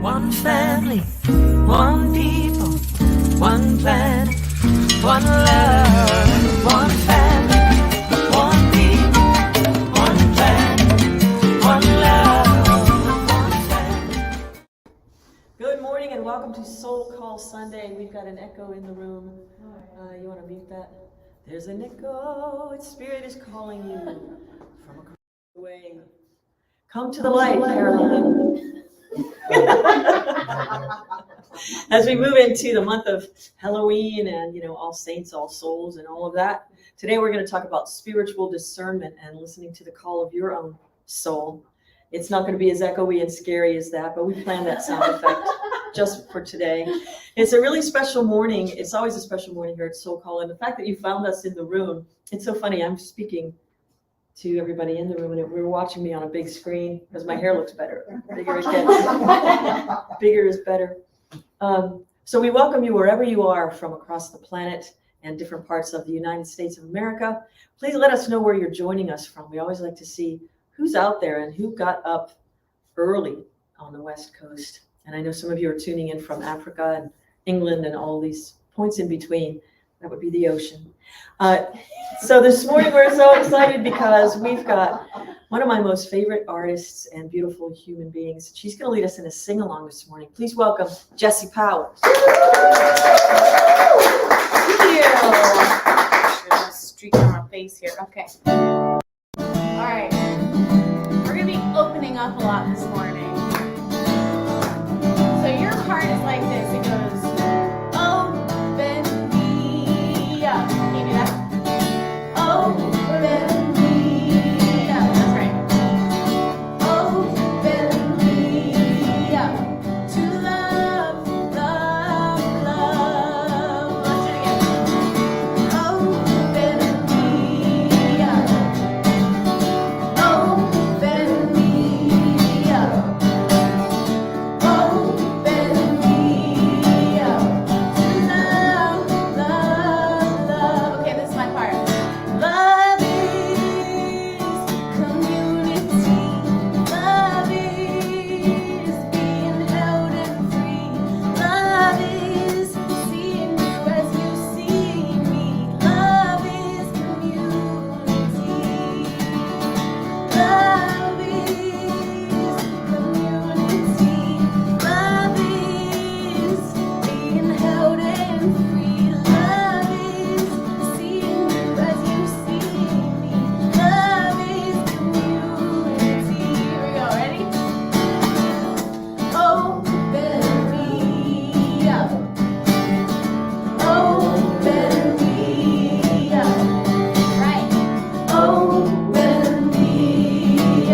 One family, one people, one planet, one love. One family, one people, one planet, one love. One family. Good morning and welcome to Soul Call Sunday. We've got an echo in the room. You want to mute that? There's an echo. Its spirit is calling you from across the way. Come to the light, Caroline. As we move into the month of Halloween and, All Saints, All Souls, and all of that, today we're going to talk about spiritual discernment and listening to the call of your own soul. It's not going to be as echoey and scary as that, but we planned that sound effect just for today. It's a really special morning. It's always a special morning here at Soul Call, and the fact that you found us in the room, it's so funny. I'm speaking to everybody in the room, and we were watching me on a big screen because my hair looks better. Bigger it gets. Bigger is better. So we welcome you wherever you are from across the planet and different parts of the United States of America. Please let us know where you're joining us from. We always like to see who's out there and who got up early on the West Coast. And I know some of you are tuning in from Africa and England and all these points in between. That would be the ocean. So this morning we're so excited because we've got one of my most favorite artists and beautiful human beings. She's going to lead us in a sing-along this morning. Please welcome Jessie Powers. Thank you. Streak on my face here. Okay. All right. We're going to be opening up a lot this morning. So your part is like this. It goes, open me up. Can you do that? Open me up. That's right. Open me up to love, love, love. Let's do it again. Open me up. Open me up. Open me up to love, love, love. Okay, this is my part. Love is community. Love is being held and free. Love is seeing you as you see me. Love is community. Love is community. Love is being held and free. Love is seeing you as you see me. Love is community. Here we go. Ready? Open me up. Open me up. Right. Open me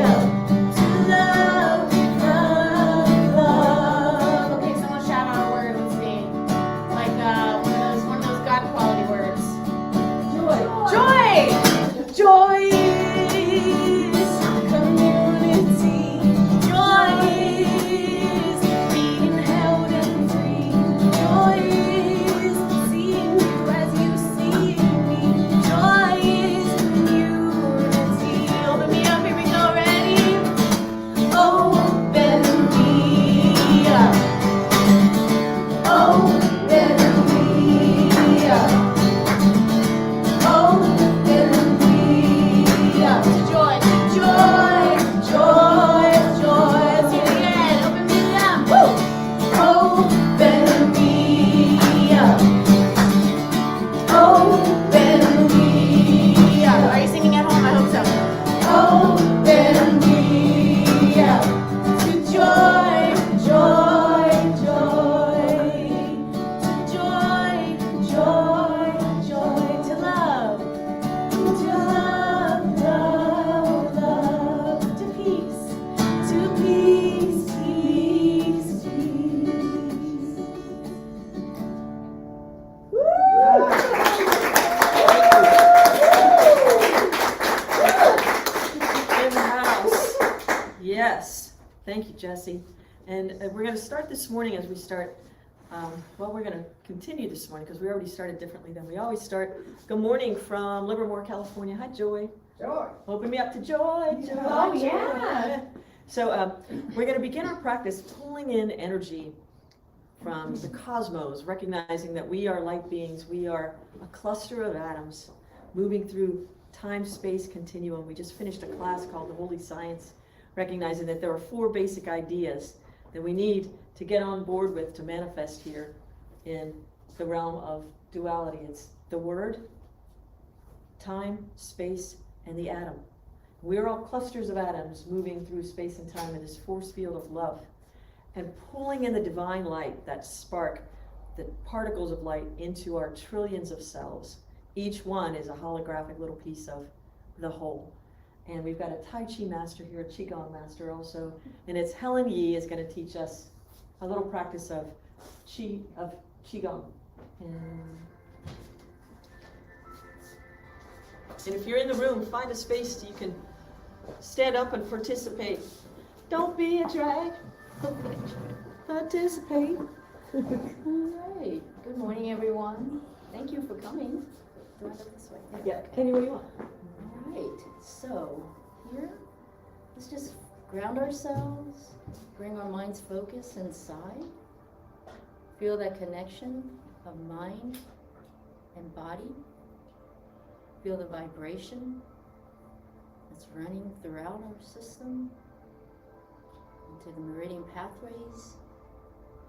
up to love, love, love. Okay, someone shout out a word with me. Like one of those God quality words. Joy. Joy is community. Joy is being held and free. Joy is seeing you as you see me. Joy is community. Open me up. Here we go. Ready? Open me up. Open me up. Open me up to joy, joy, joy, joy. Let's do it again. Open me up. Woo! Open me up. Open me up. Are you singing at home? I hope so. Open me up to joy, joy, joy. To joy, joy, joy. To love, love, love. To peace, peace, peace. In the house. Yes. Thank you, Jessie. And we're going to start this morning as we start. We're going to continue this morning because we already started differently than we always start. Good morning from Livermore, California. Hi, Joy. Joy. Open me up to joy. Joy. Oh, yeah. So we're going to begin our practice pulling in energy from the cosmos, recognizing that we are light beings. We are a cluster of atoms moving through time-space continuum. We just finished a class called The Holy Science, recognizing that there are 4 basic ideas that we need to get on board with to manifest here in the realm of duality. It's the word, time, space, and the atom. We're all clusters of atoms moving through space and time in this force field of love and pulling in the divine light, that spark, the particles of light into our trillions of cells. Each one is a holographic little piece of the whole. And we've got a Tai Chi master here, a Qigong master also, and it's Helen Yi is going to teach us a little practice of Qigong. And if you're in the room, find a space so you can stand up and participate. Don't be a drag. Participate. All right. Good morning, everyone. Thank you for coming. Do I look this way? Yeah, any way you want. All right. So here, let's just ground ourselves, bring our mind's focus inside. Feel that connection of mind and body. Feel the vibration that's running throughout our system into the meridian pathways,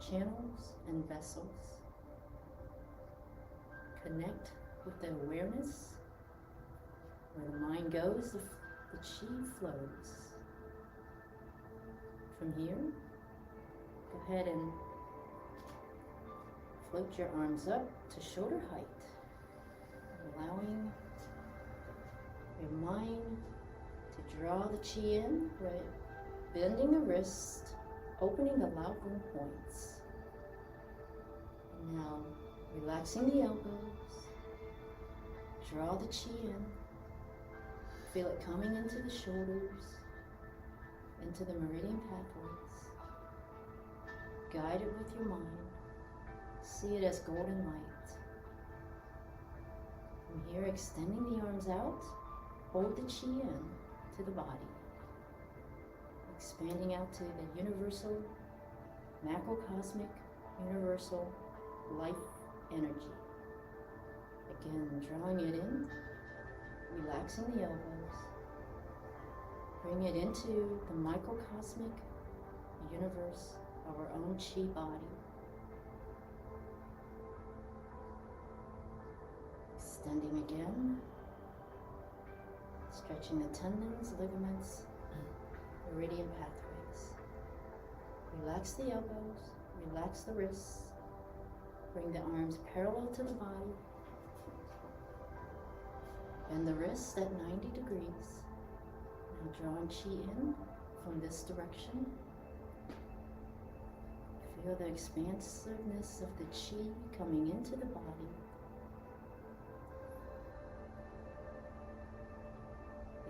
channels, and vessels. Connect with the awareness. Where the mind goes, the chi flows. From here, go ahead and float your arms up to shoulder height, allowing your mind to draw the chi in, right? Bending the wrist, opening the labrum points. Now, relaxing the elbows, draw the chi in, feel it coming into the shoulders, into the meridian pathways. Guide it with your mind. See it as golden light. From here, extending the arms out, hold the chi in to the body. Expanding out to the universal, macrocosmic, universal life energy. Again, drawing it in, relaxing the elbows. Bring it into the microcosmic universe of our own chi body. Extending again, stretching the tendons, ligaments, meridian pathways. Relax the elbows, relax the wrists. Bring the arms parallel to the body. Bend the wrists at 90 degrees. Now drawing chi in from this direction. Feel the expansiveness of the chi coming into the body.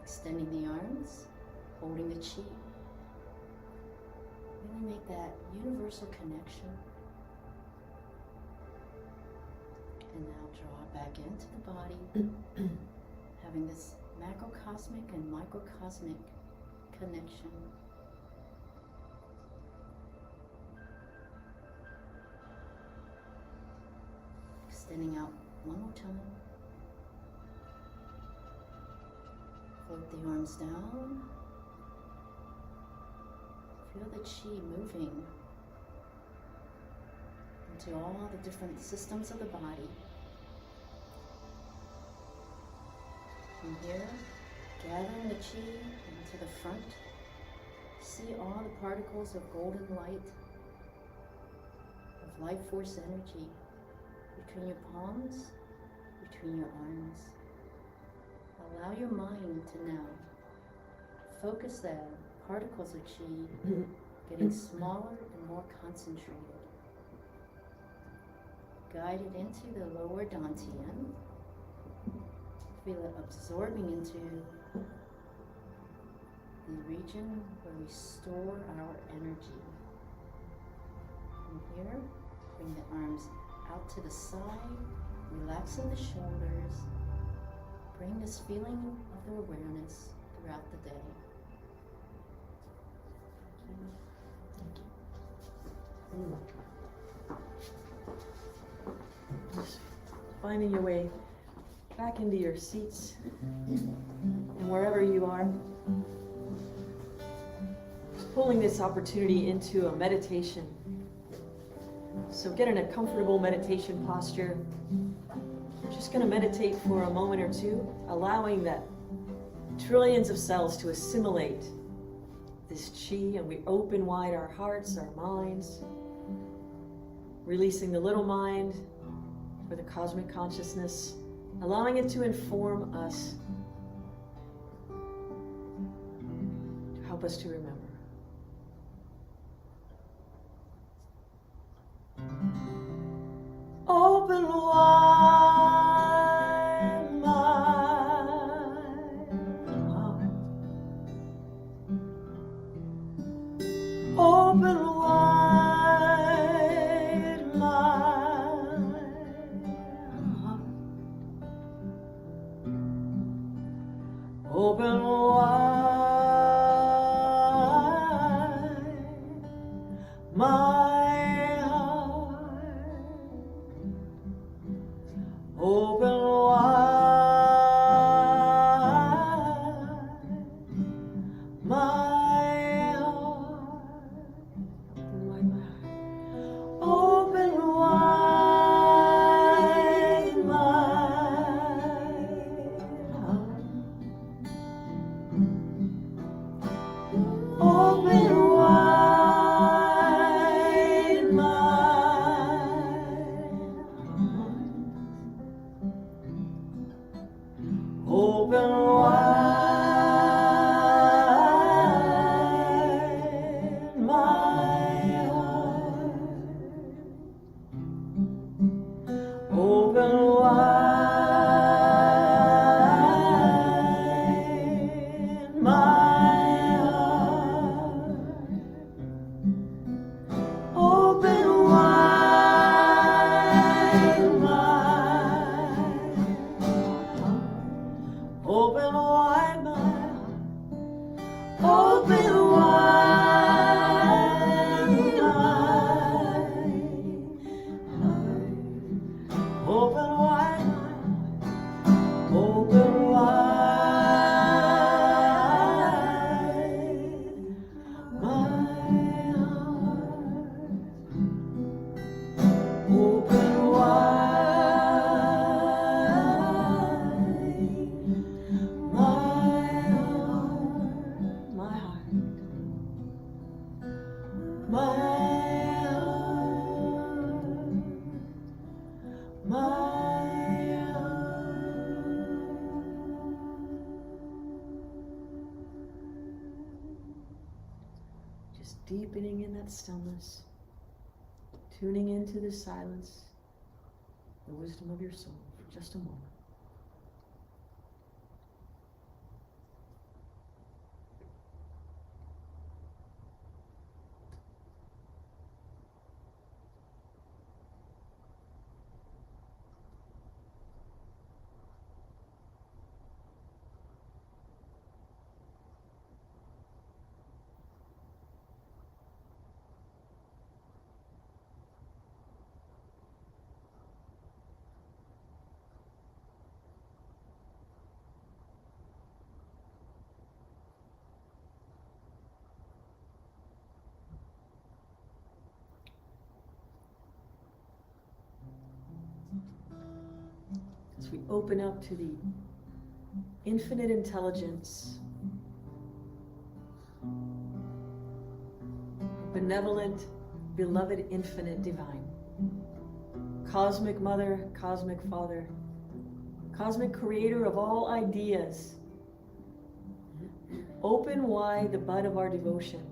Extending the arms, holding the chi. Really make that universal connection. And now draw it back into the body, having this macrocosmic and microcosmic connection. Extending out one more time. Float the arms down. Feel the chi moving into all the different systems of the body. From here, gathering the chi into the front. See all the particles of golden light, of life force energy between your palms, between your arms. Allow your mind to now focus that particles of chi getting smaller and more concentrated. Guide it into the lower dantian. Feel it absorbing into the region where we store our energy. From here, bring the arms out to the side, relaxing the shoulders. Bring this feeling of the awareness throughout the day. Just finding your way back into your seats and wherever you are. Just pulling this opportunity into a meditation. So get in a comfortable meditation posture. We're just going to meditate for a moment or two, allowing that trillions of cells to assimilate this chi, and we open wide our hearts, our minds, releasing the little mind for the cosmic consciousness, allowing it to inform us, to help us to remember. Open wide my heart. Open wide my heart. Open wide my open wide my heart. Open wide my heart. Open wide my open wide my heart. Open wide my heart. Open wide my open wide my heart. Open wide my heart. Open wide my heart. Open wide my heart. Open just deepening in that stillness, tuning into the silence, the wisdom of your soul for just a moment. As we open up to the infinite intelligence, benevolent, beloved, infinite, divine, cosmic mother, cosmic father, cosmic creator of all ideas, open wide the bud of our devotion,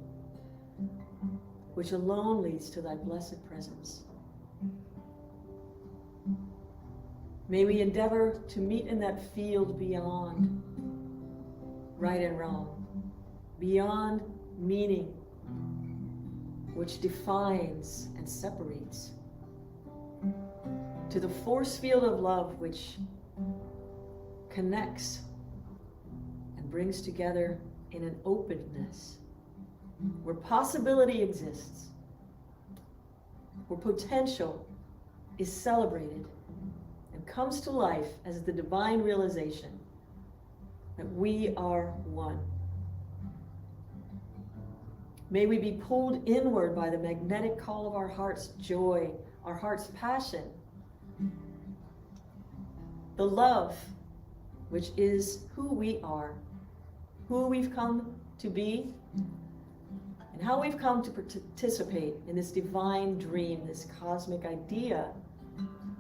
which alone leads to thy blessed presence. May we endeavor to meet in that field beyond right and wrong, beyond meaning, which defines and separates, to the force field of love which connects and brings together in an openness where possibility exists, where potential is celebrated and comes to life as the divine realization that we are one. May we be pulled inward by the magnetic call of our heart's joy, our heart's passion, the love, which is who we are, who we've come to be, and how we've come to participate in this divine dream, this cosmic idea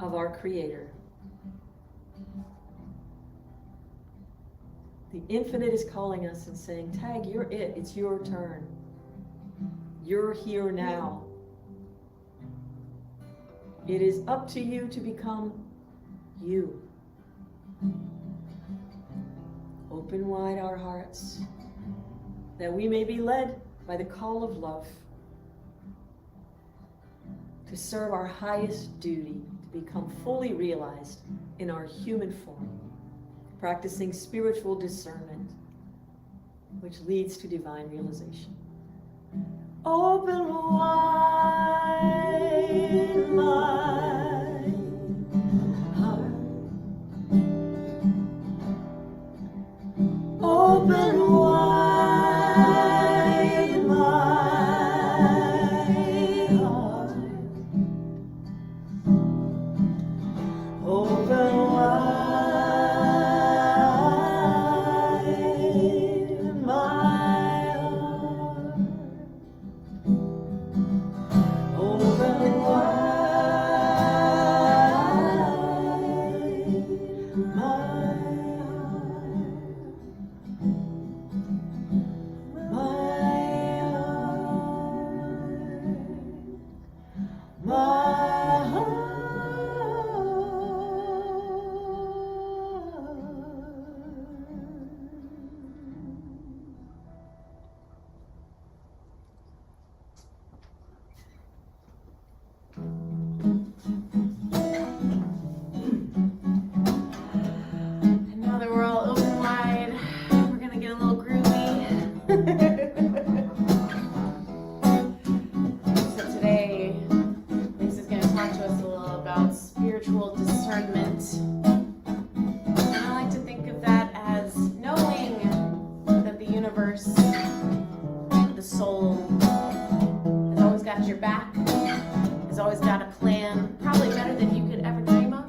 of our Creator. The infinite is calling us and saying, Tag, you're it. It's your turn. You're here now. It is up to you to become you. Open wide our hearts, that we may be led by the call of love to serve our highest duty, to become fully realized in our human form, practicing spiritual discernment, which leads to divine realization. Open wide my heart. Open wide my heart. Open wide my heart. Open wide my And now that we're all open wide, we're gonna get a little groovy. So today, Lisa's gonna talk to us a little about spiritual discernment. And I like to think of that as knowing that the universe, the soul, has always got your back, has always got a plan, probably better than you could ever dream of.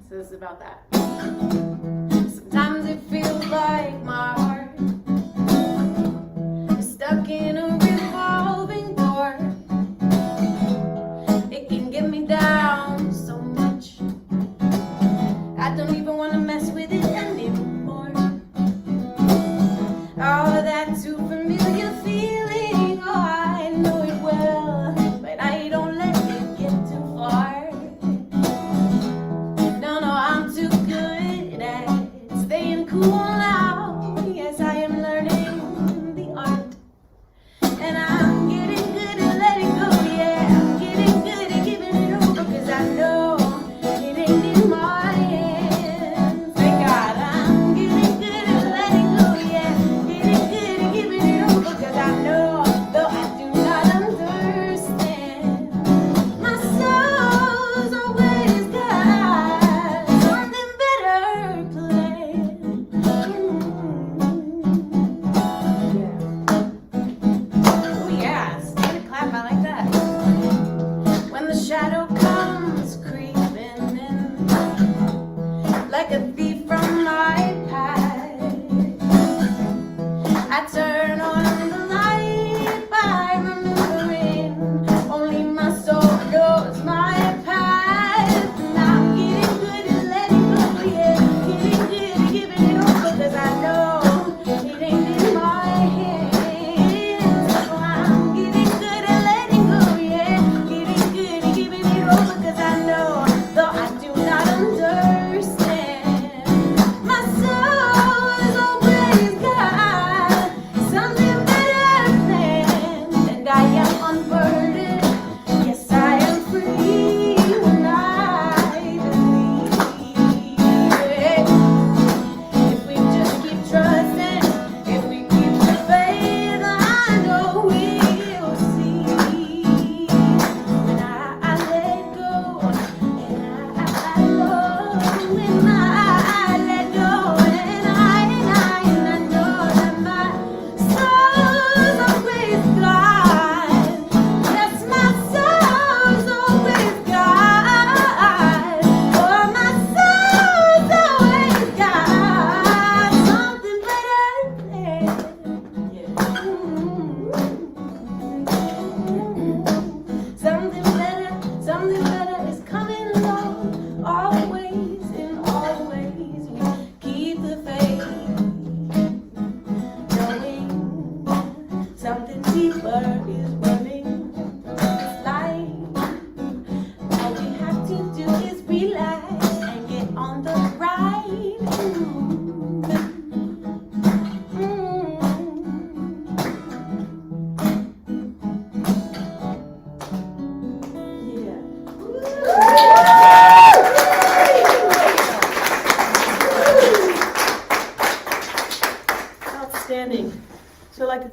So this is about that. Sometimes it feels like my heart is stuck in a revolving door. It can get me down so much, I don't even want to mess with it anymore. Oh, that too familiar feeling, oh, I know it well, but I don't let it get too far. No, no, I'm too good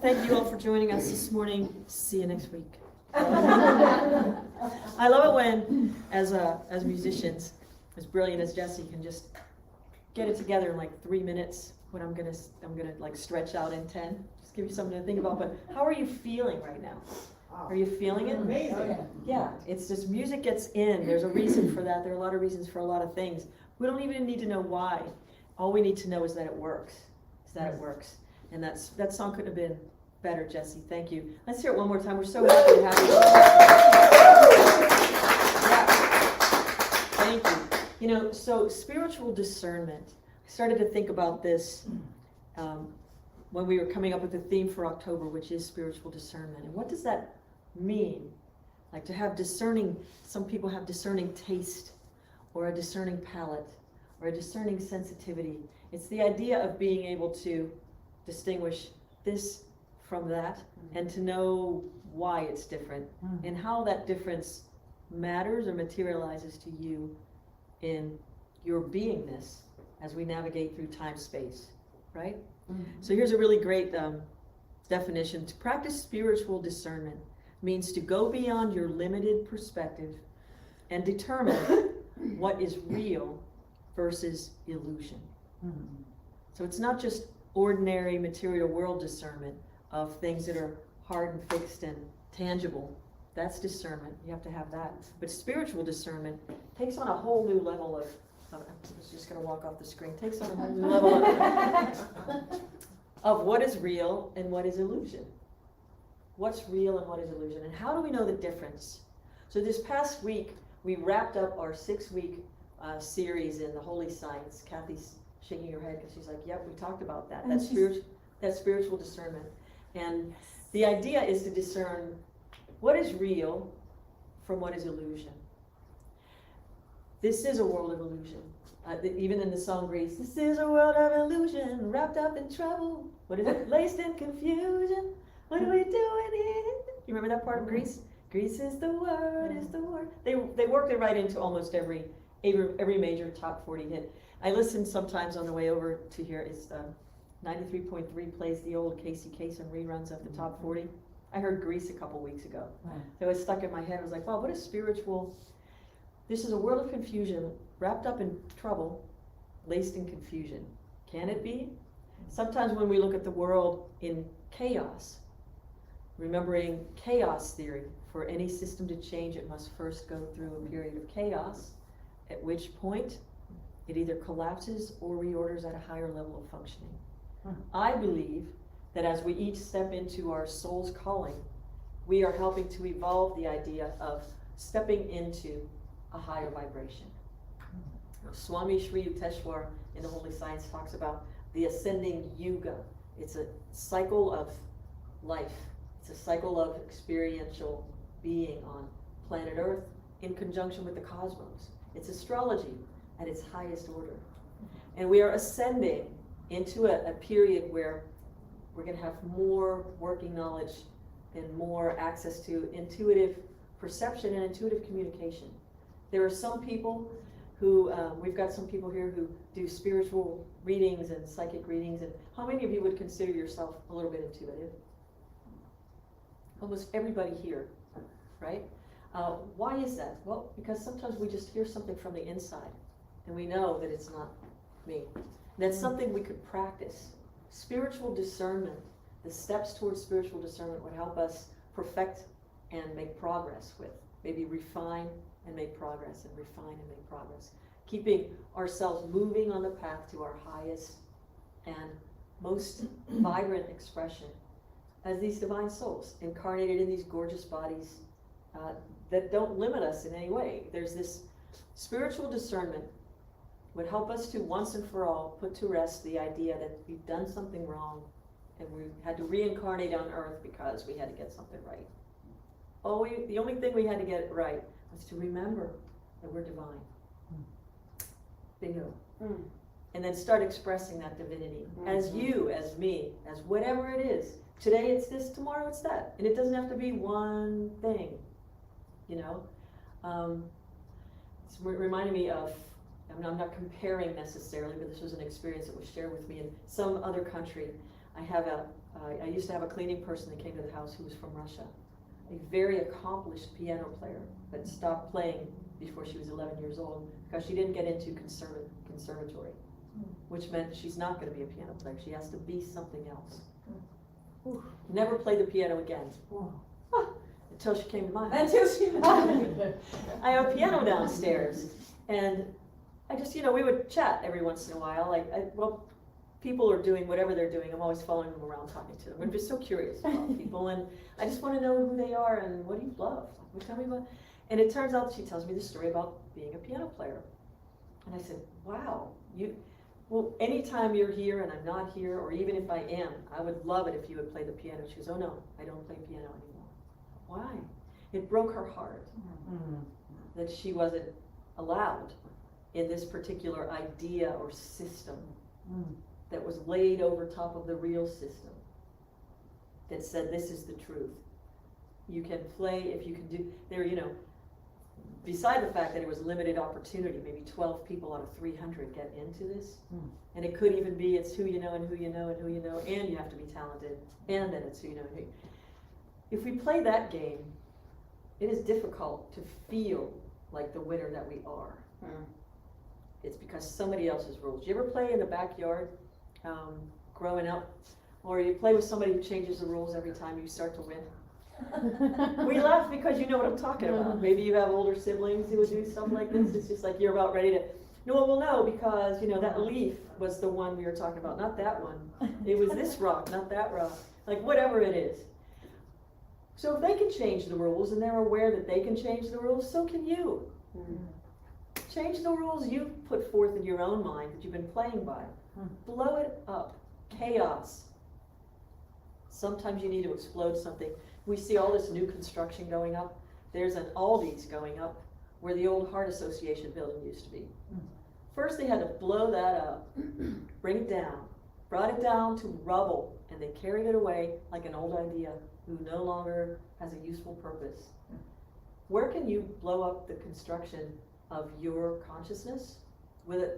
Thank you all for joining us this morning. See you next week. I love it when, as musicians, as brilliant as Jesse, can just get it together in like 3 minutes. When I'm gonna like stretch out in 10. Just give you something to think about. But how are you feeling right now? Are you feeling it? Amazing. Yeah, it's just music gets in. There's a reason for that. There are a lot of reasons for a lot of things. We don't even need to know why. All we need to know is that it works. And that song couldn't have been better, Jesse. Thank you. Let's hear it one more time. We're so happy to have you. Yeah. Thank you. You know, so spiritual discernment. I started to think about this when we were coming up with the theme for October, which is spiritual discernment. And what does that mean? Like to have discerning, some people have discerning taste, or a discerning palate, or a discerning sensitivity. It's the idea of being able to distinguish this from that, and to know why it's different, and how that difference matters or materializes to you in your beingness as we navigate through time-space, right? So here's a really great definition. To practice spiritual discernment means to go beyond your limited perspective and determine what is real versus illusion. So it's not just ordinary material world discernment of things that are hard and fixed and tangible. That's discernment. You have to have that. But spiritual discernment takes on a whole new level of, I was just going to walk off the screen, takes on a whole new level of what is real and what is illusion. What's real and what is illusion? And how do we know the difference? So this past week, we wrapped up our 6-week series in the Holy Signs. Kathy's shaking her head because she's like, yep, we talked about that. That's spiritual discernment. And the idea is to discern what is real from what is illusion. This is a world of illusion. Even in the song Grease, this is a world of illusion, wrapped up in trouble. What is it? Laced in confusion. What are we doing here? You remember that part of Grease? Grease is the word, is the word. They worked it right into almost every major top 40 hit. I listen sometimes on the way over to here. It's 93.3 plays the old Casey Kasem reruns of the top 40. I heard Grease a couple weeks ago. So it was stuck in my head. I was like, wow, what is spiritual? This is a world of confusion, wrapped up in trouble, laced in confusion. Can it be? Sometimes when we look at the world in chaos, remembering chaos theory, for any system to change, it must first go through a period of chaos, at which point it either collapses or reorders at a higher level of functioning. I believe that as we each step into our soul's calling, we are helping to evolve the idea of stepping into a higher vibration. Swami Sri Yukteswar in the Holy Science talks about the ascending yuga. It's a cycle of life. It's a cycle of experiential being on planet Earth in conjunction with the cosmos. It's astrology at its highest order. And we are ascending into a period where we're going to have more working knowledge and more access to intuitive perception and intuitive communication. There are some people who, we've got some people here who do spiritual readings and psychic readings, and how many of you would consider yourself a little bit intuitive? Almost everybody here, right? Why is that? Well, because sometimes we just hear something from the inside, and we know that it's not me. That's something we could practice. Spiritual discernment, the steps towards spiritual discernment would help us perfect and make progress with, maybe refine and make progress, and refine and make progress. Keeping ourselves moving on the path to our highest and most vibrant expression as these divine souls, incarnated in these gorgeous bodies that don't limit us in any way. There's this spiritual discernment would help us to once and for all put to rest the idea that we've done something wrong and we had to reincarnate on earth because we had to get something right. The only thing we had to get right was to remember that we're divine. Bingo. And then start expressing that divinity as you, as me, as whatever it is. Today it's this, tomorrow it's that. And it doesn't have to be one thing, you know? It's reminding me of, I'm not comparing necessarily, but this was an experience that was shared with me in some other country. I have I used to have a cleaning person that came to the house who was from Russia, a very accomplished piano player, but stopped playing before she was 11 years old because she didn't get into conservatory, which meant she's not going to be a piano player. She has to be something else. Never played the piano again. Until she came to my house. Until she I have a piano downstairs, and I just, we would chat every once in a while. Well, people are doing whatever they're doing. I'm always following them around, talking to them. I'm just so curious about people, and I just want to know who they are and what do you love? Tell me about. And it turns out she tells me the story about being a piano player, and I said, "Wow, well, anytime you're here and I'm not here, or even if I am, I would love it if you would play the piano." She goes, "Oh no, I don't play piano anymore." Why? It broke her heart that she wasn't allowed in this particular idea or system that was laid over top of the real system that said this is the truth. You can play if you can do, beside the fact that it was limited opportunity, maybe 12 people out of 300 get into this. And it could even be it's who you know and who you know and who you know, and you have to be talented, and then it's who you know and who. If we play that game, it is difficult to feel like the winner that we are. It's because somebody else's rules. You ever play in the backyard growing up? Or you play with somebody who changes the rules every time you start to win? We laugh because you know what I'm talking about. Maybe you have older siblings who would do stuff like this. It's just like you're about ready to, no, because that leaf was the one we were talking about, not that one. It was this rock, not that rock. Like whatever it is. So if they can change the rules and they're aware that they can change the rules, so can you. Change the rules you've put forth in your own mind that you've been playing by. Blow it up. Chaos. Sometimes you need to explode something. We see all this new construction going up. There's an Aldi's going up where the old Heart Association building used to be. First they had to blow that up, bring it down, brought it down to rubble, and they carried it away like an old idea who no longer has a useful purpose. Where can you blow up the construction of your consciousness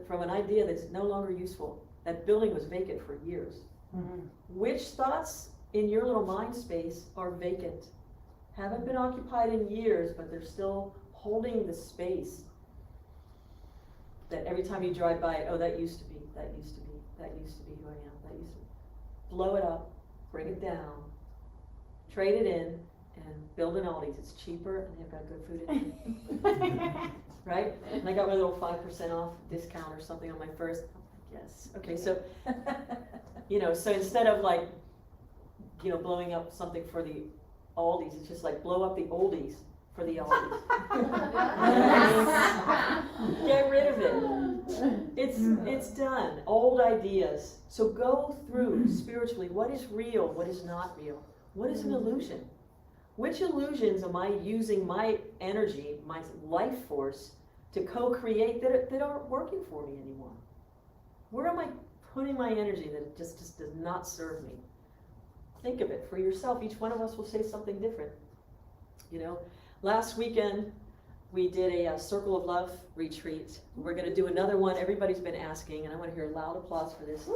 from an idea that's no longer useful? That building was vacant for years. Which thoughts in your little mind space are vacant? Haven't been occupied in years, but they're still holding the space that every time you drive by it, oh, that used to be who I am, that used to be. Blow it up, bring it down, trade it in, and build an Aldi's. It's cheaper and they've got good food in it. Right? And I got my little 5% off discount or something on my first. Yes. Okay, so so instead of blowing up something for the Aldi's, it's just like blow up the oldies for the Aldi's. Get rid of it. It's done. Old ideas. So go through spiritually what is real, what is not real. What is an illusion? Which illusions am I using my energy, my life force, to co-create that aren't working for me anymore? Where am I putting my energy that just does not serve me? Think of it for yourself. Each one of us will say something different. Last weekend we did a Circle of Love retreat. We're going to do another one. Everybody's been asking, and I want to hear loud applause for this. Woo!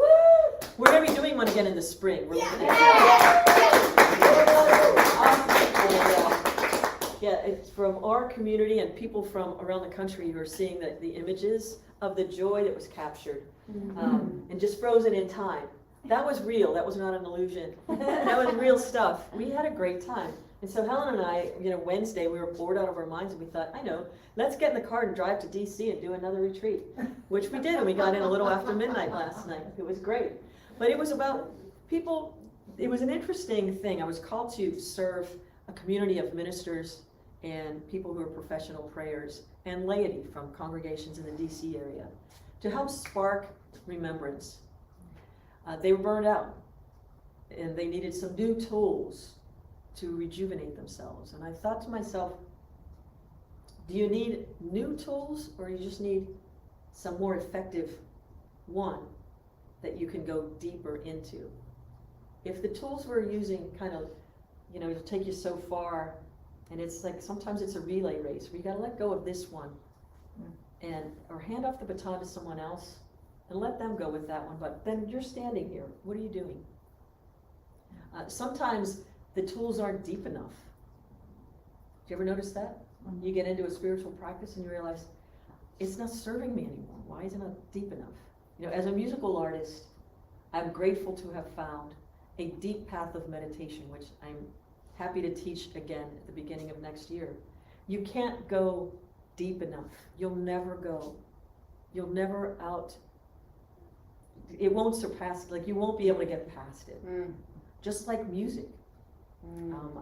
We're going to be doing one again in the spring. We're looking it's from our community and people from around the country who are seeing the images of the joy that was captured and just frozen in time. That was real. That was not an illusion. That was real stuff. We had a great time. And so Helen and I, Wednesday, we were bored out of our minds, and we thought, let's get in the car and drive to DC and do another retreat, which we did, and we got in a little after midnight last night. It was great. But it was about people, it was an interesting thing. I was called to serve a community of ministers and people who are professional prayers and laity from congregations in the DC area to help spark remembrance. They were burned out, and they needed some new tools to rejuvenate themselves. And I thought to myself, do you need new tools, or you just need some more effective one that you can go deeper into? If the tools we're using kind of, it'll take you so far, and it's like sometimes it's a relay race where you got to let go of this one or hand off the baton to someone else and let them go with that one. But then you're standing here. What are you doing? Sometimes the tools aren't deep enough. Do you ever notice that? You get into a spiritual practice and you realize, it's not serving me anymore. Why isn't it deep enough? You know, as a musical artist, I'm grateful to have found a deep path of meditation, which I'm happy to teach again at the beginning of next year. You can't go deep enough. You'll never go. You'll never it won't surpass, like you won't be able to get past it. Just like music.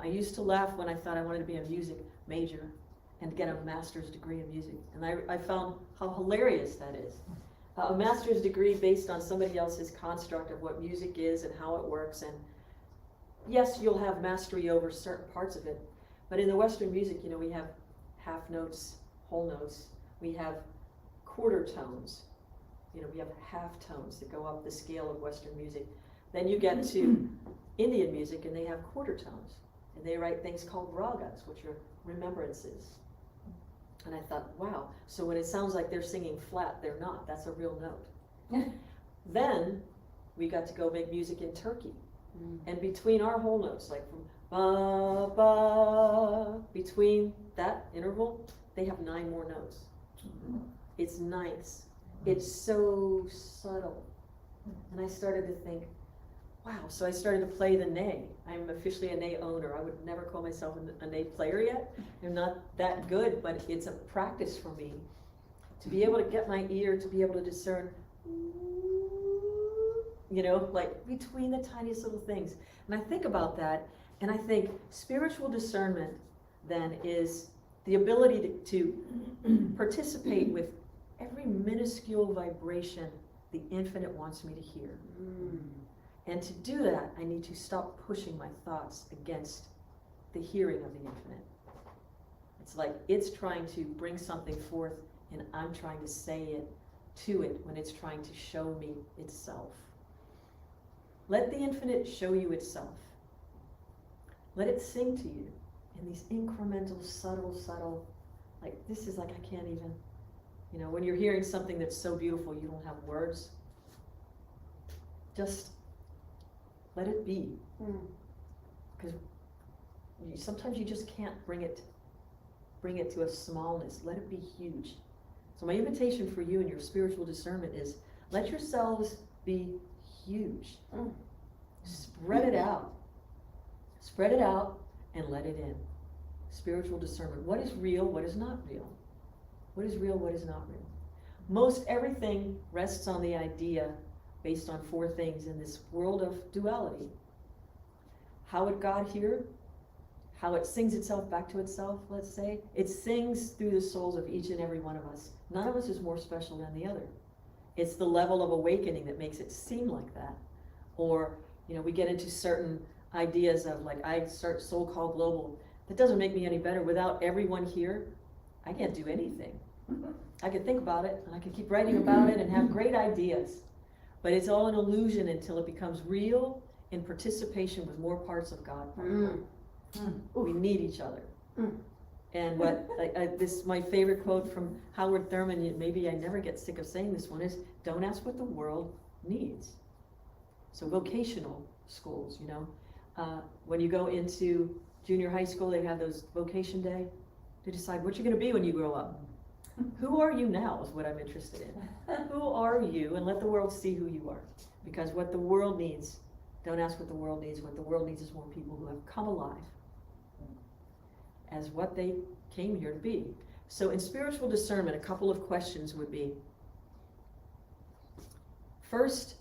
I used to laugh when I thought I wanted to be a music major and get a master's degree in music. And I found how hilarious that is. A master's degree based on somebody else's construct of what music is and how it works. And yes, you'll have mastery over certain parts of it. But in the Western music, you know, we have half notes, whole notes. We have quarter tones. You know, we have half tones that go up the scale of Western music. Then you get to Indian music and they have quarter tones. And they write things called ragas, which are remembrances. And I thought, wow, so when it sounds like they're singing flat, they're not. That's a real note. Then we got to go make music in Turkey. And between our whole notes, like from ba, ba, between that interval, they have 9 more notes. It's nice. It's so subtle. And I started to think, wow, so I started to play the ney. I'm officially a ney owner. I would never call myself a ney player yet. I'm not that good, but it's a practice for me to be able to get my ear, to be able to discern, you know, like between the tiniest little things. And I think about that, and I think spiritual discernment then is the ability to participate with every minuscule vibration the infinite wants me to hear. And to do that, I need to stop pushing my thoughts against the hearing of the infinite. It's like it's trying to bring something forth and I'm trying to say it to it when it's trying to show me itself. Let the infinite show you itself. Let it sing to you in these incremental, subtle, like this is like I can't even, you know, when you're hearing something that's so beautiful you don't have words, just let it be. Because sometimes you just can't bring it to a smallness. Let it be huge. So my invitation for you and your spiritual discernment is let yourselves be huge. Spread it out. Spread it out and let it in. Spiritual discernment. What is real? What is not real? What is real? What is not real? Most everything rests on the idea based on 4 things in this world of duality. How it got here, how it sings itself back to itself, let's say. It sings through the souls of each and every one of us. None of us is more special than the other. It's the level of awakening that makes it seem like that. Or, you know, we get into certain ideas of like, I start SoulCall Global. That doesn't make me any better. Without everyone here, I can't do anything. I could think about it and I could keep writing about it and have great ideas. But it's all an illusion until it becomes real in participation with more parts of God. We need each other. And what this my favorite quote from Howard Thurman, maybe I never get sick of saying this one, is don't ask what the world needs. So vocational schools, you know, when you go into junior high school, they have those vocation day to decide what you're going to be when you grow up. Who are you now is what I'm interested in. Who are you? And let the world see who you are. Because what the world needs, don't ask what the world needs. What the world needs is more people who have come alive as what they came here to be. So in spiritual discernment, a couple of questions would be, first,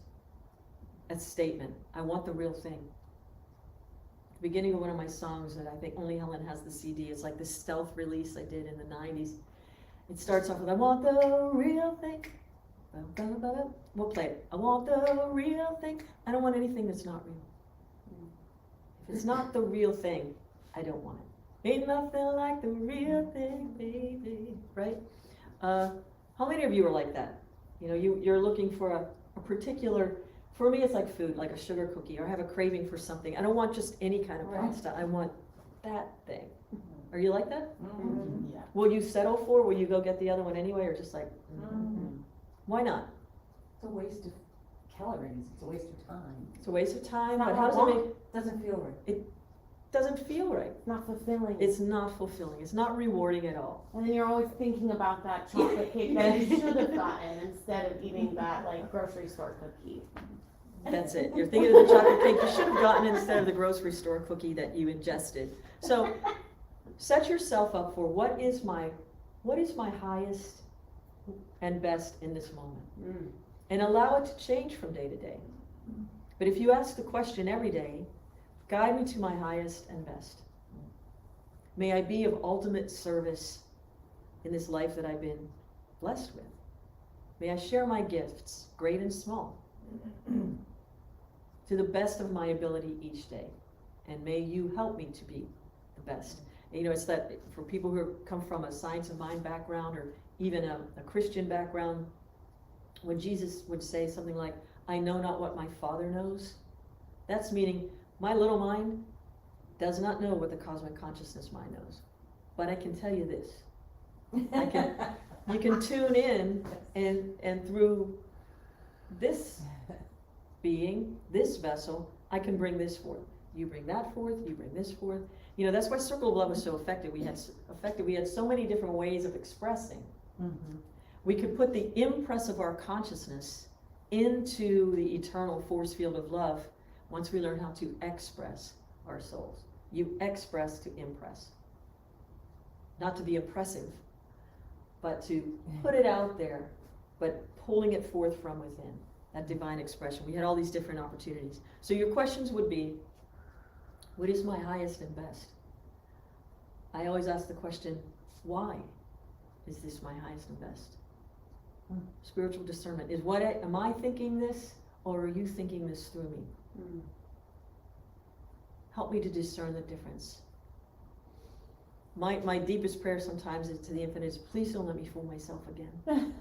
a statement. I want the real thing. At the beginning of one of my songs that I think only Helen has the CD, it's like this stealth release I did in the 90s. It starts off with, I want the real thing. We'll play it. I want the real thing. I don't want anything that's not real. If it's not the real thing, I don't want it. Ain't nothing like the real thing, baby. Right? How many of you are like that? You know, you're looking for a particular, for me it's like food, like a sugar cookie, or I have a craving for something. I don't want just any kind of pasta. I want that thing. Are you like that? Yeah. Will you settle for, will you go get the other one anyway, or just like, why not? It's a waste of calories, it's a waste of time. It's a waste of time, Not but how what does I it want. make, Doesn't feel right. doesn't feel right. It's not fulfilling. It's not fulfilling. It's not rewarding at all. And then you're always thinking about that chocolate cake that you should have gotten instead of eating that like grocery store cookie. That's it. You're thinking of the chocolate cake you should have gotten instead of the grocery store cookie that you ingested. So set yourself up for what is my highest and best in this moment. And allow it to change from day to day. But if you ask the question every day, guide me to my highest and best. May I be of ultimate service in this life that I've been blessed with. May I share my gifts, great and small, to the best of my ability each day. And may you help me to be the best. And, you know, it's that for people who come from a science of mind background or even a Christian background, when Jesus would say something like, I know not what my Father knows, that's meaning my little mind does not know what the cosmic consciousness mind knows. But I can tell you this. You can tune in and through this being, this vessel, I can bring this forth. You bring that forth, you bring this forth. You know, that's why Circle of Love was so effective. We had so many different ways of expressing. We could put the impress of our consciousness into the eternal force field of love once we learn how to express our souls. You express to impress. Not to be oppressive, but to put it out there, but pulling it forth from within, that divine expression. We had all these different opportunities. So your questions would be, what is my highest and best? I always ask the question, why is this my highest and best? Spiritual discernment is am I thinking this, or are you thinking this through me? Help me to discern the difference. My deepest prayer sometimes is to the infinite is, please don't let me fool myself again.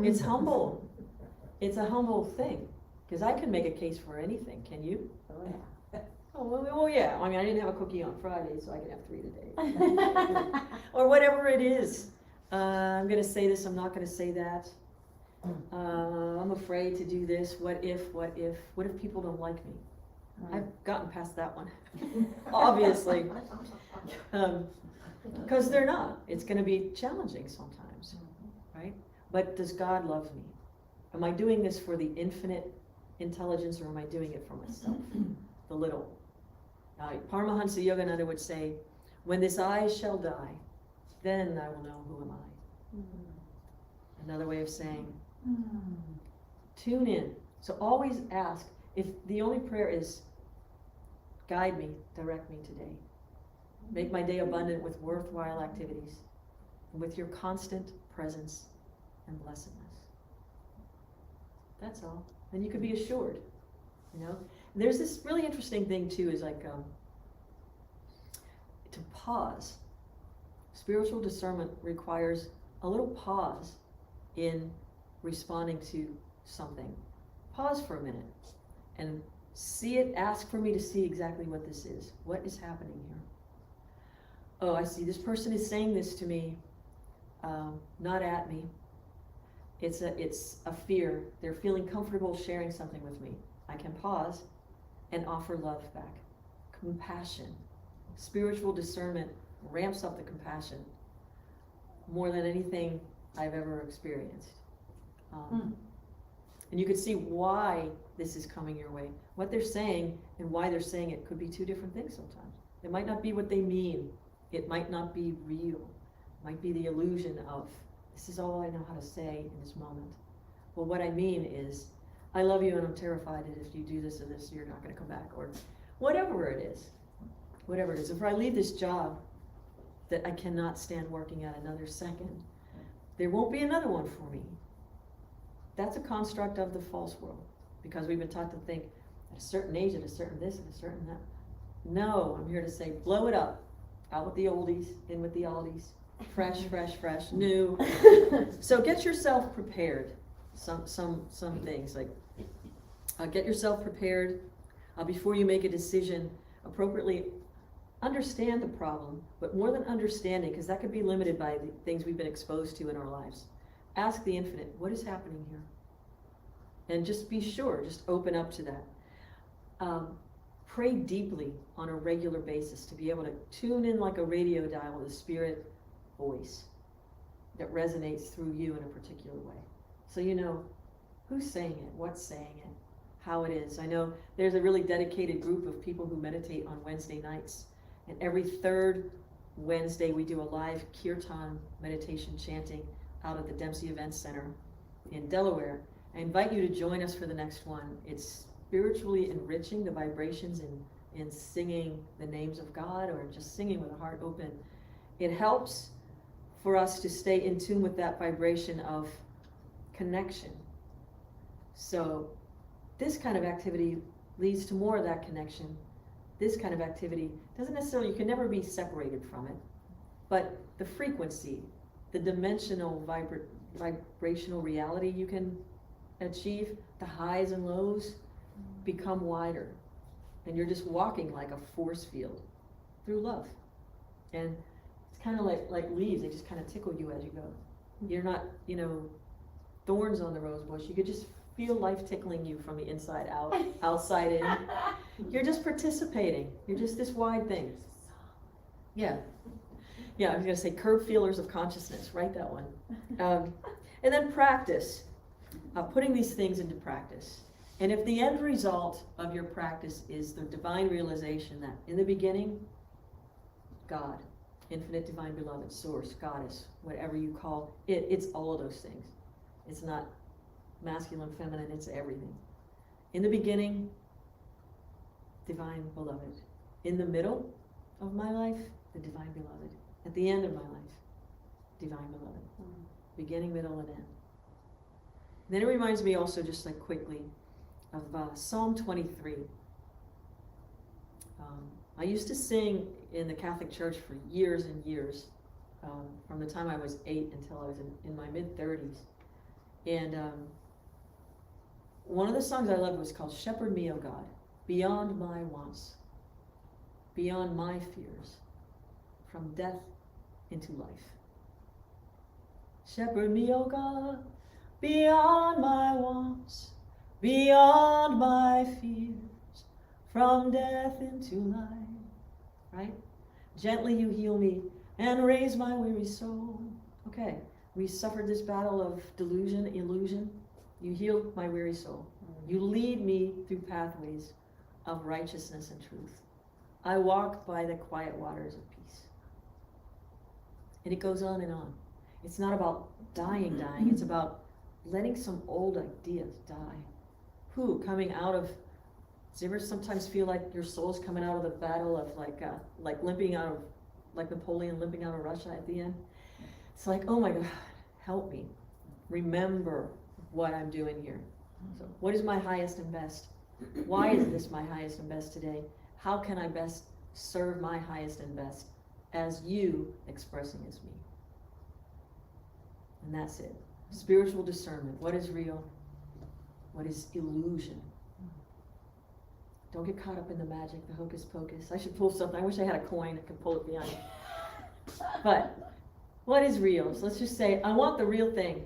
It's humble. It's a humble thing, because I can make a case for anything. Can you? Oh, yeah. Oh, well, yeah. I mean, I didn't have a cookie on Friday, so I can have 3 today. Or whatever it is. I'm going to say this, I'm not going to say that. I'm afraid to do this. What if people don't like me? I've gotten past that one, obviously. Because they're not. It's going to be challenging sometimes, right? But does God love me? Am I doing this for the infinite intelligence, or am I doing it for myself, the little? Paramahansa Yogananda would say, when this I shall die, then I will know who am I. Another way of saying, tune in. So always ask, if the only prayer is, guide me, direct me today. Make my day abundant with worthwhile activities, and with your constant presence and blessedness. That's all. Then you can be assured, you know. There's this really interesting thing too, is like to pause. Spiritual discernment requires a little pause in responding to something. Pause for a minute and see it. Ask for me to see exactly what this is. What is happening here? Oh, I see. This person is saying this to me, not at me. It's a fear. They're feeling comfortable sharing something with me. I can pause and offer love back. Compassion. Spiritual discernment ramps up the compassion more than anything I've ever experienced. And you can see why this is coming your way. What they're saying and why they're saying it could be 2 different things sometimes. It might not be what they mean. It might not be real. It might be the illusion of, this is all I know how to say in this moment. Well, what I mean is, I love you and I'm terrified that if you do this or this, you're not going to come back, or whatever it is. Whatever it is. If I leave this job that I cannot stand working at another second, there won't be another one for me. That's a construct of the false world, because we've been taught to think at a certain age, at a certain this, at a certain that. No, I'm here to say, blow it up. Out with the oldies, in with the oldies. Fresh, fresh, fresh, new. So get yourself prepared. Some things like get yourself prepared before you make a decision. Appropriately understand the problem, but more than understanding, because that could be limited by the things we've been exposed to in our lives. Ask the infinite, what is happening here? And just be sure, just open up to that. Pray deeply on a regular basis to be able to tune in like a radio dial with a spirit voice that resonates through you in a particular way. So you know who's saying it, what's saying it, how it is. I know there's a really dedicated group of people who meditate on Wednesday nights. And every third Wednesday we do a live kirtan meditation chanting out at the Dempsey Events Center in Delaware. I invite you to join us for the next one. It's spiritually enriching, the vibrations in singing the names of God or just singing with a heart open. It helps for us to stay in tune with that vibration of connection. So this kind of activity leads to more of that connection. This kind of activity doesn't necessarily, you can never be separated from it, but the frequency, the dimensional vibrational reality you can achieve, the highs and lows become wider. And you're just walking like a force field through love. And it's kind of like leaves, they just kind of tickle you as you go. You're not, thorns on the rose bush. You could just feel life tickling you from the inside out, outside in. You're just participating. You're just this wide thing. Yeah. Yeah, I was going to say curb feelers of consciousness. Write that one. And then practice. Putting these things into practice. And if the end result of your practice is the divine realization that in the beginning, God, infinite divine beloved, source, goddess, whatever you call it, it's all of those things. It's not masculine, feminine, it's everything. In the beginning, divine beloved. In the middle of my life, the divine beloved. At the end of my life, divine beloved. Beginning, middle, and end. Then it reminds me also, just like quickly, of Psalm 23. I used to sing in the Catholic Church for years and years, from the time I was 8 until I was in my mid-30s. And one of the songs I loved was called Shepherd Me, O God, Beyond My Wants, Beyond My Fears, From Death into Life. Shepherd me, O God, beyond my wants, beyond my fears, from death into life. Right? Gently you heal me and raise my weary soul. Okay, we suffered this battle of delusion, illusion. You heal my weary soul. You lead me through pathways of righteousness and truth. I walk by the quiet waters of peace. And it goes on and on. It's not about dying. It's about letting some old ideas die. Coming out of, does it ever sometimes feel like your soul's coming out of the battle of like limping out of, like Napoleon limping out of Russia at the end? It's like, oh my God, help me. Remember what I'm doing here. So what is my highest and best? Why is this my highest and best today? How can I best serve my highest and best as you expressing as me? And that's it. Spiritual discernment. What is real? What is illusion? Don't get caught up in the magic, the hocus pocus. I should pull something. I wish I had a coin that could pull it behind. But what is real? So let's just say, I want the real thing.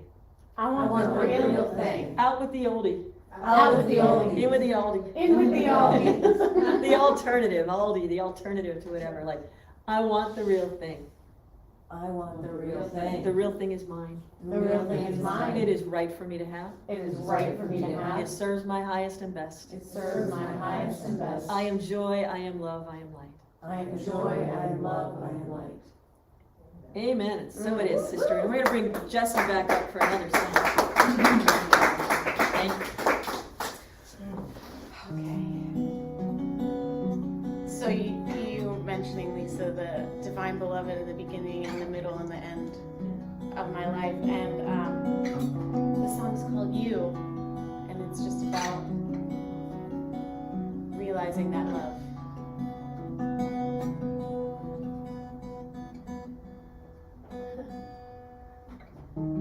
I want the real thing. Out with the oldie. Out with the oldie. In with the oldie. In with the oldie. The alternative, oldie, the alternative to whatever. Like, I want the real thing. I want the real thing. The real thing is mine. The real thing is mine. It is right for me to have. It is right for me to have. It serves my highest and best. It serves my highest and best. I am joy, I am love, I am light. I am joy, I am love, I am light. Amen. And so it is, sister. And we're going to bring Jesse back up for another song. Thank you. Okay. So you were mentioning, Lisa, the divine beloved at the beginning and the middle and the end of my life, and the song's called You, and it's just about realizing that love.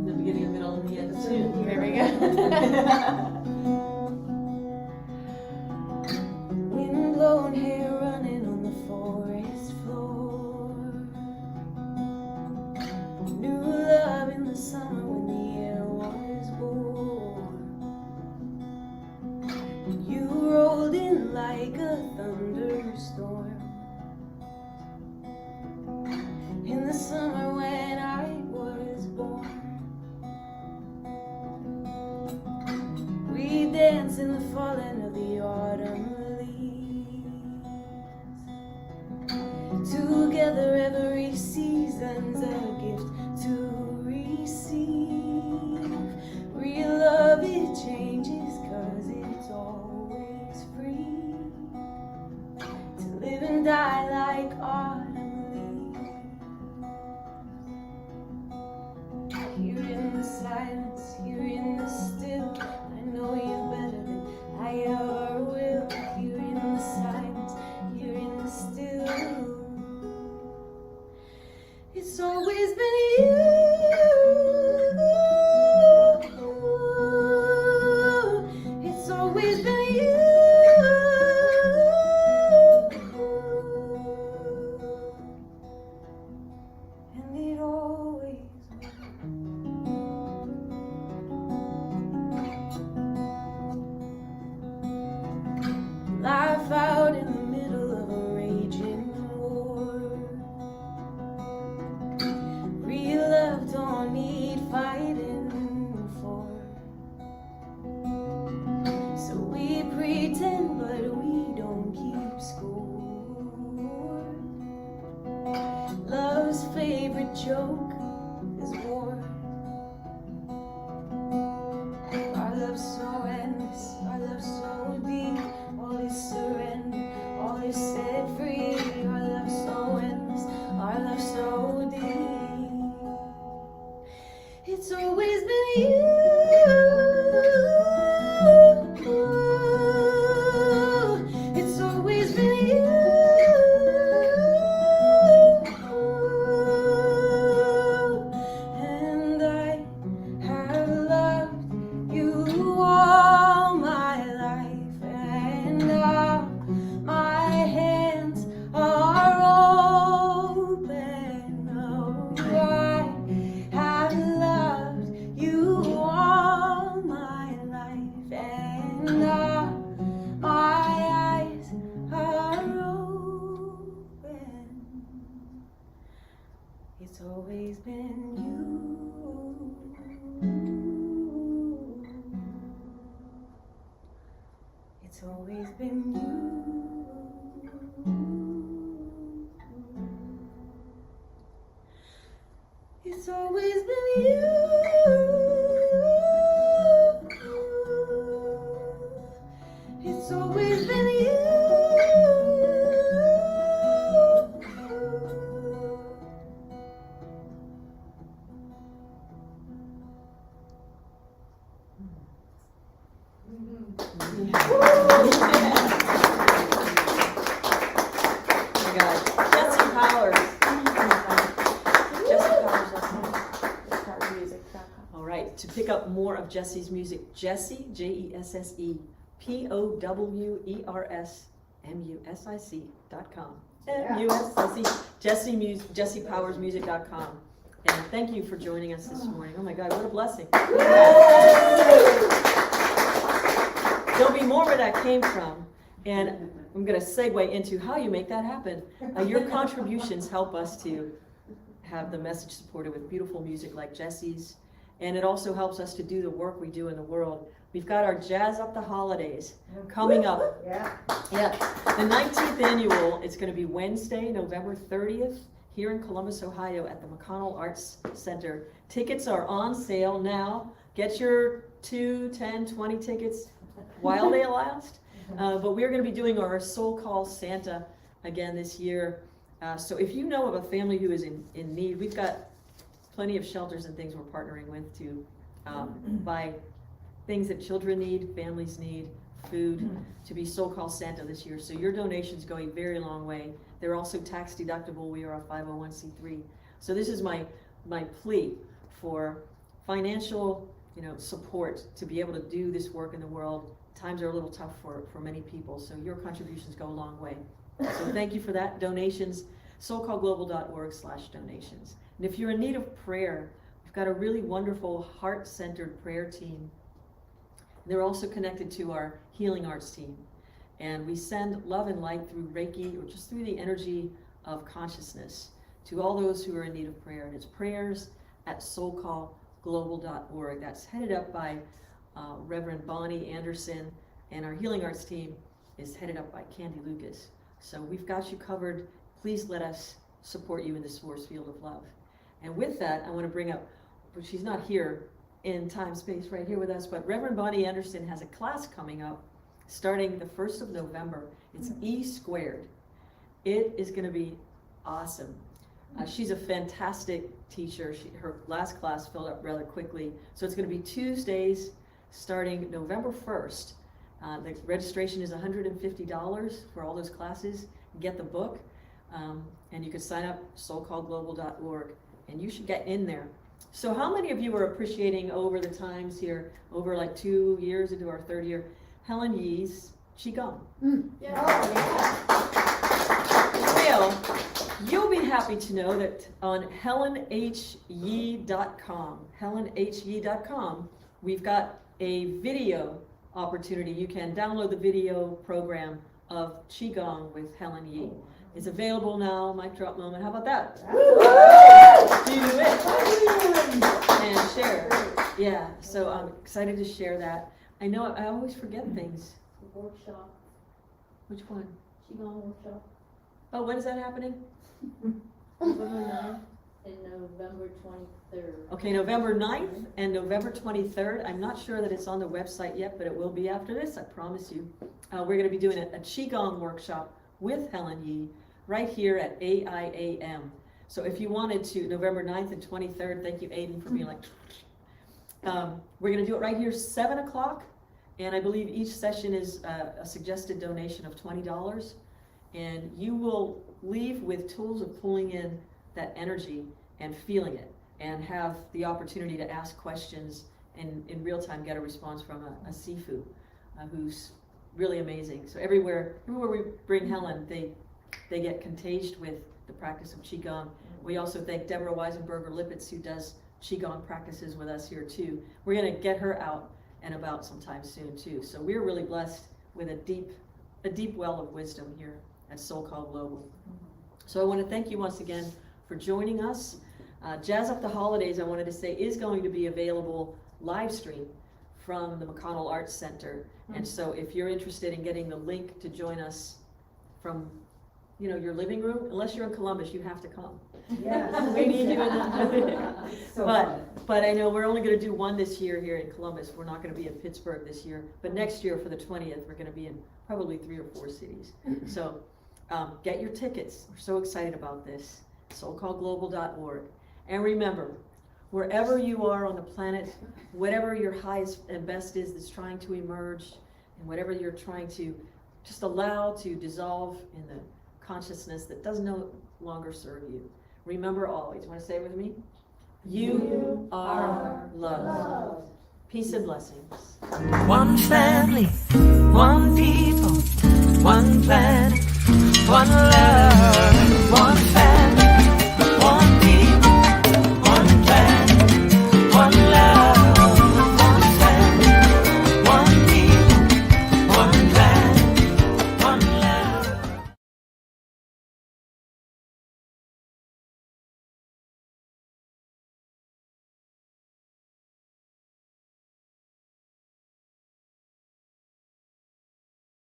The beginning, the middle, and the end too. There we go. Wind-blown hair running on the forest floor. New love in the summer when the air was warm. in the silence, here in the still. I know you better than I ever will. Here in the silence, here in the still. It's always been you. It's always been you. And it always will. Life out in the middle of a raging war. Real love don't need fighting for. So we pretend, but we don't keep score. Love's favorite joke is war. Our love's so endless, our love's so deep. All is surrender, all is set free. Our love's so endless, our love's so deep. It's always been you. It's always been you. And I have loved you all my life, and all my hands are open. Oh, I have loved you all my life, and all my eyes are open. It's always been you. It's always been you. It's always been you. It's always been you. Oh my God. Jesse Powers. JessiePowersmusic.com. All right, to pick up more of Jesse's music, Jesse, Jesse, POWERSMUSIC.com. MUSIC, JessiePowersmusic.com. And thank you for joining us this morning. Oh my God, what a blessing. There'll be more where that came from. And I'm going to segue into how you make that happen. Your contributions help us to have the message supported with beautiful music like Jesse's. And it also helps us to do the work we do in the world. We've got our Jazz Up the Holidays coming up. Yeah. Yeah, the 19th annual, it's going to be Wednesday, November 30th, here in Columbus, Ohio at the McConnell Arts Center. Tickets are on sale now. Get your 2, 10, 20 tickets while they last. But we're going to be doing our SoulCall Santa again this year. So if you know of a family who is in need, we've got plenty of shelters and things we're partnering with to buy things that children need, families need, food, to be SoulCall Santa this year. So your donations go a very long way. They're also tax deductible. We are a 501c3. So this is my plea for financial support to be able to do this work in the world. Times are a little tough for many people, so your contributions go a long way. So thank you for that. Donations, soulcallglobal.org/donations. And if you're in need of prayer, we've got a really wonderful heart-centered prayer team. They're also connected to our healing arts team. And we send love and light through Reiki, or just through the energy of consciousness, to all those who are in need of prayer. And it's prayers@soulcallglobal.org. That's headed up by Reverend Bonnie Anderson, and our healing arts team is headed up by Candy Lucas. So we've got you covered. Please let us support you in this force field of love. And with that, I want to bring up, but she's not here in time space right here with us, but Reverend Bonnie Anderson has a class coming up starting the 1st of November. It's E squared. It is going to be awesome. She's a fantastic teacher. Her last class filled up rather quickly. So it's going to be Tuesdays starting November 1st. The registration is $150 for all those classes. Get the book, and you can sign up soulcallglobal.org, and you should get in there. So how many of you are appreciating over the times here, over like 2 years into our third year, Helen Yee's Qigong? Well, you'll be happy to know that on helenhyee.com, we've got a video opportunity. You can download the video program of Qigong with Helen Yee. It's available now. Mic drop moment. How about that? Do it and share. Yeah, so I'm excited to share that. I know I always forget things. Workshop, Which one? Qigong workshop Oh, when is that happening? in November 23rd. Okay, November 9th and November 23rd. I'm not sure that it's on the website yet, but it will be after this, I promise you. We're going to be doing a Qigong workshop with Helen Yee right here at AIAM. So if you wanted to, November 9th and 23rd, thank you, Aiden, for being like, we're going to do it right here, 7 o'clock. And I believe each session is a suggested donation of $20. And you will leave with tools of pulling in that energy and feeling it, and have the opportunity to ask questions and in real time get a response from a Sifu who's really amazing. So everywhere we bring Helen, they get contaged with the practice of Qigong. We also thank Deborah Weisenberger-Lippitz, who does Qigong practices with us here too. We're going to get her out and about sometime soon too. So we're really blessed with a deep well of wisdom here at SoulCall Global. So I want to thank you once again for joining us. Jazz Up the Holidays, I wanted to say, is going to be available live stream from the McConnell Arts Center. And so if you're interested in getting the link to join us from your living room, unless you're in Columbus, you have to come. Yes. We need you in the So fun. But I know we're only going to do one this year here in Columbus. We're not going to be in Pittsburgh this year. But next year for the 20th, we're going to be in probably 3 or 4 cities. So get your tickets. We're so excited about this. SoulCallGlobal.org. And remember, wherever you are on the planet, whatever your highest and best is that's trying to emerge, and whatever you're trying to just allow to dissolve in the consciousness that does no longer serve you, remember always, want to say it with me? You are loved. Peace and blessings. One family, one people, one planet, one love.